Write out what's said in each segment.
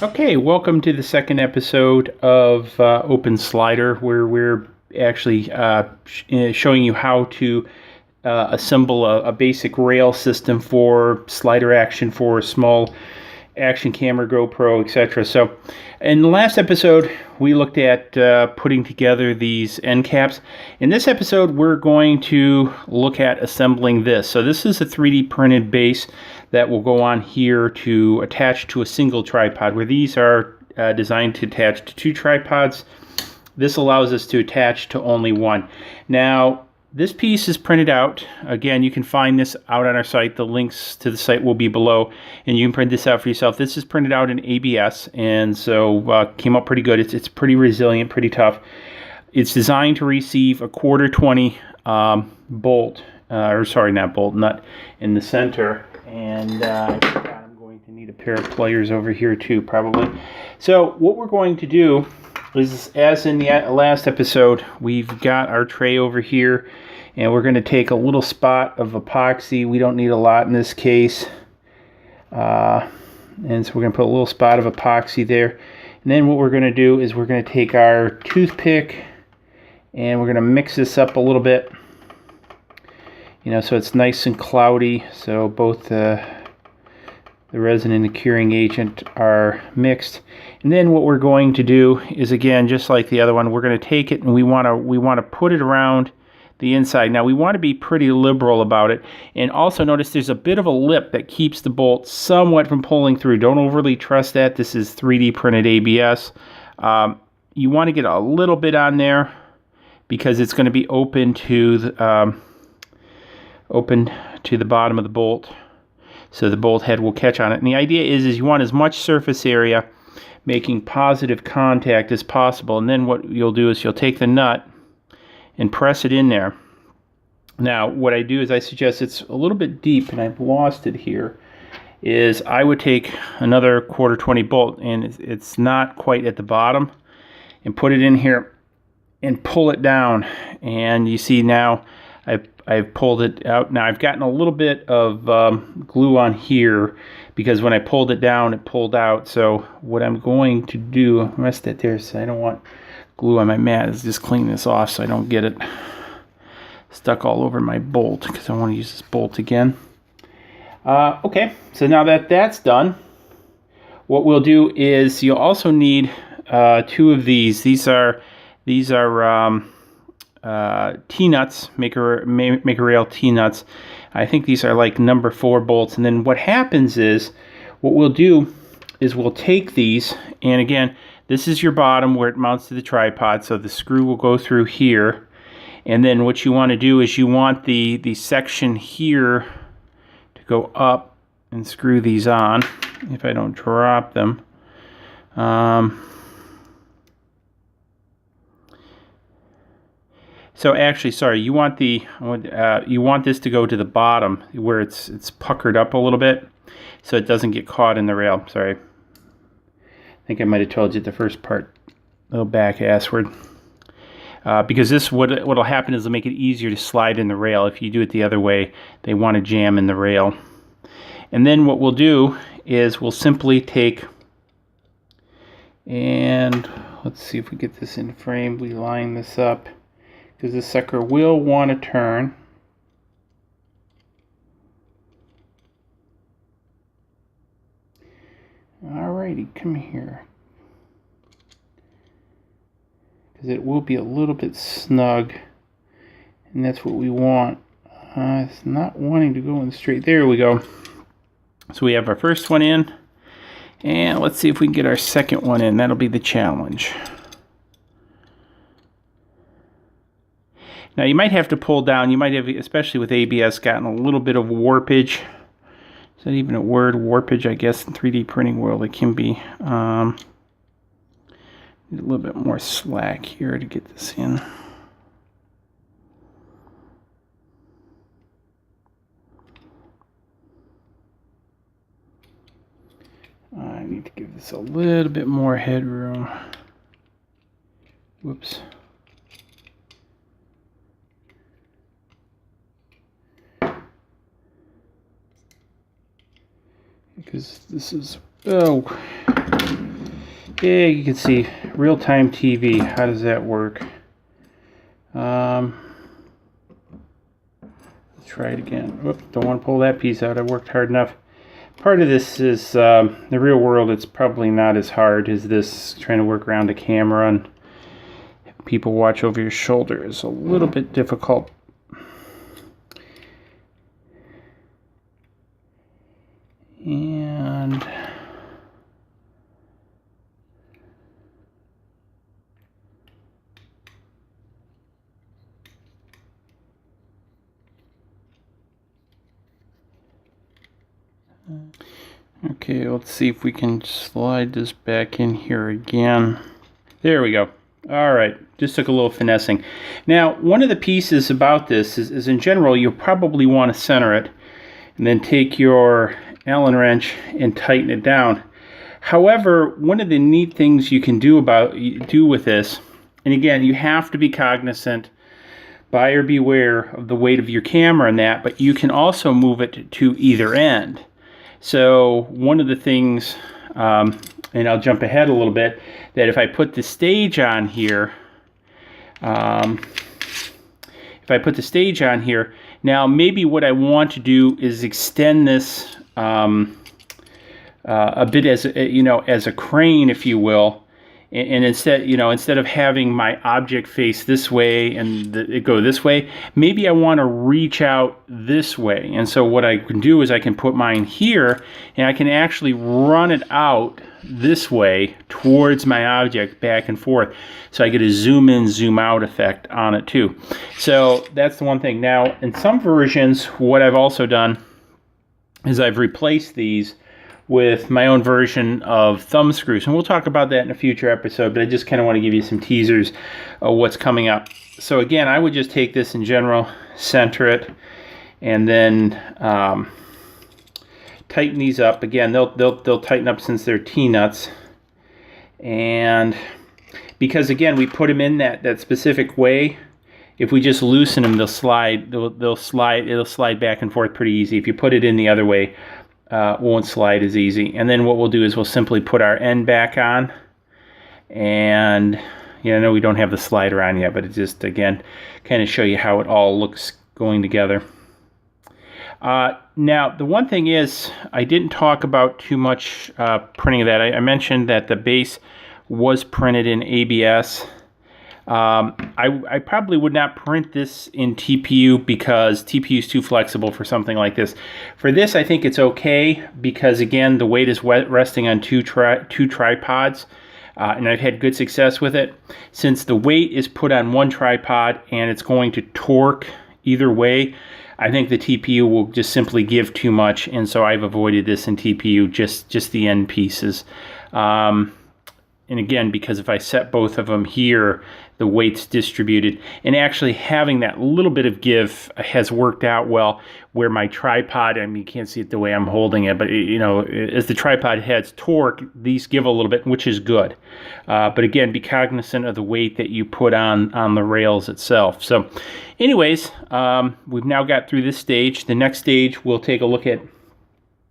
Okay, welcome to the second episode of Open Slider, where we're actually showing you how to assemble a basic rail system for slider action for small action camera, GoPro, etc. So in the last episode, we looked at putting together these end caps. In this episode, we're going to look at assembling this. So this is a 3D printed base that will go on here to attach to a single tripod, where these are designed to attach to two tripods. This allows us to attach to only one. Now, this piece is printed out. Again, you can find this out on our site. The links to the site will be below, and you can print this out for yourself. This is printed out in ABS, and so came up pretty good. It's pretty resilient, pretty tough. It's designed to receive a 1/4-20 bolt, or sorry, not bolt, nut in the center. And I forgot I'm going to need a pair of pliers over here too, probably. So what we're going to do is, as in the last episode, we've got our tray over here, and we're going to take a little spot of epoxy. We don't need a lot in this case. And so we're going to put a little spot of epoxy there. And then what we're going to do is we're going to take our toothpick, and we're going to mix this up a little bit. You know, so it's nice and cloudy, so both the resin and the curing agent are mixed. And then what we're going to do is, again, just like the other one, we're going to take it and we want to put it around the inside. Now we want to be pretty liberal about it, and also notice there's a bit of a lip that keeps the bolt somewhat from pulling through. Don't overly trust that. This is 3D printed ABS. You want to get a little bit on there because it's going to be open to the bottom of the bolt, so the bolt head will catch on it. And the idea is you want as much surface area making positive contact as possible. And then what you'll do is you'll take the nut and press it in there. Now what I do is I suggest, it's a little bit deep and I've lost it here, is I would take another 1/4-20 bolt, and it's not quite at the bottom, and put it in here and pull it down. And you see now I've pulled it out. Now I've gotten a little bit of glue on here because when I pulled it down, it pulled out. So what I'm going to do, rest that there, so I don't want glue on my mat, is just clean this off so I don't get it stuck all over my bolt, because I want to use this bolt again. Okay, so now that that's done, what we'll do is you'll also need two of these. These are T-nuts, Maker Rail T-nuts. I think these are like number 4 bolts. And then what happens is, what we'll do is we'll take these, and again, this is your bottom where it mounts to the tripod, so the screw will go through here. And then what you want to do is you want the section here to go up and screw these on, if I don't drop them. So actually, sorry, you want this to go to the bottom where it's puckered up a little bit, so it doesn't get caught in the rail. Sorry, I think I might have told you the first part, a little back assward. Because this, what'll happen is it'll make it easier to slide in the rail. If you do it the other way, they want to jam in the rail. And then what we'll do is we'll simply take, and let's see if we get this in frame. We line this up, because this sucker will want to turn. Alrighty, come here. Because it will be a little bit snug, and that's what we want. It's not wanting to go in straight. There we go. So we have our first one in, and let's see if we can get our second one in. That'll be the challenge. Now you might have to pull down. You might have, especially with ABS, gotten a little bit of warpage. Is that even a word? Warpage, I guess, in 3D printing world it can be. Need a little bit more slack here to get this in. I need to give this a little bit more headroom. Whoops. Because this is, oh, Yeah, you can see real-time TV. How does that work? Let's try it again. Oops, don't want to pull that piece out. I worked hard enough. Part of this is the real world. It's probably not as hard as this. Trying to work around the camera and have people watch over your shoulder is a little bit difficult. And okay, let's see if we can slide this back in here again. There we go. All right, just took a little finessing. Now, one of the pieces about this is in general, you'll probably want to center it and then take your Allen wrench and tighten it down. However, one of the neat things you can do with this, and again, you have to be cognizant, buyer beware of the weight of your camera and that, but you can also move it to either end. So one of the things, and I'll jump ahead a little bit, that if I put the stage on here, now maybe what I want to do is extend this a bit as a crane, if you will, and instead of having my object face this way and it go this way, maybe I want to reach out this way. And so what I can do is I can put mine here and I can actually run it out this way towards my object back and forth. So I get a zoom in, zoom out effect on it too. So that's the one thing. Now, in some versions, what I've also done is I've replaced these with my own version of thumb screws. And we'll talk about that in a future episode, but I just kind of want to give you some teasers of what's coming up. So again, I would just take this in general, center it, and then tighten these up. Again, they'll tighten up since they're T-nuts. And because again, we put them in that specific way, if we just loosen them, it'll slide back and forth pretty easy. If you put it in the other way, won't slide as easy. And then what we'll do is we'll simply put our end back on, and I know we don't have the slider on yet, but it just again kind of show you how it all looks going together. Now the one thing is I didn't talk about too much printing of that. I mentioned that the base was printed in ABS. I probably would not print this in TPU because TPU is too flexible for something like this. For this, I think it's okay because, again, the weight is resting on two tripods, and I've had good success with it. Since the weight is put on one tripod and it's going to torque either way, I think the TPU will just simply give too much, and so I've avoided this in TPU, just the end pieces. And again, because if I set both of them here, the weight's distributed. And actually having that little bit of give has worked out well where my tripod, I mean, you can't see it the way I'm holding it, but as the tripod heads torque, these give a little bit, which is good. But again, be cognizant of the weight that you put on the rails itself. So anyways, we've now got through this stage. The next stage, we'll take a look at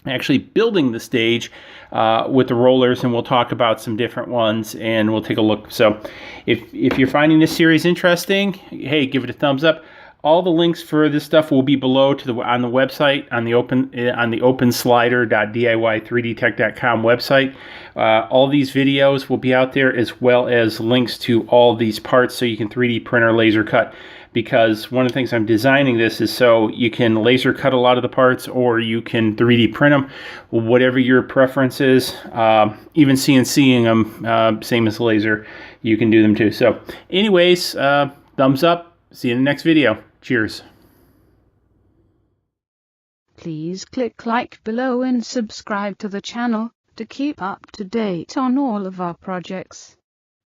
actually building the stage with the rollers, and we'll talk about some different ones and we'll take a look. So if you're finding this series interesting, hey, give it a thumbs up. All the links for this stuff will be below on the website, on the openslider.diy3dtech.com website. All these videos will be out there, as well as links to all these parts so you can 3D print or laser cut. Because one of the things I'm designing this is so you can laser cut a lot of the parts, or you can 3D print them, whatever your preference is. Even CNCing them, same as laser, you can do them too. So anyways, thumbs up. See you in the next video. Cheers. Please click like below and subscribe to the channel to keep up to date on all of our projects.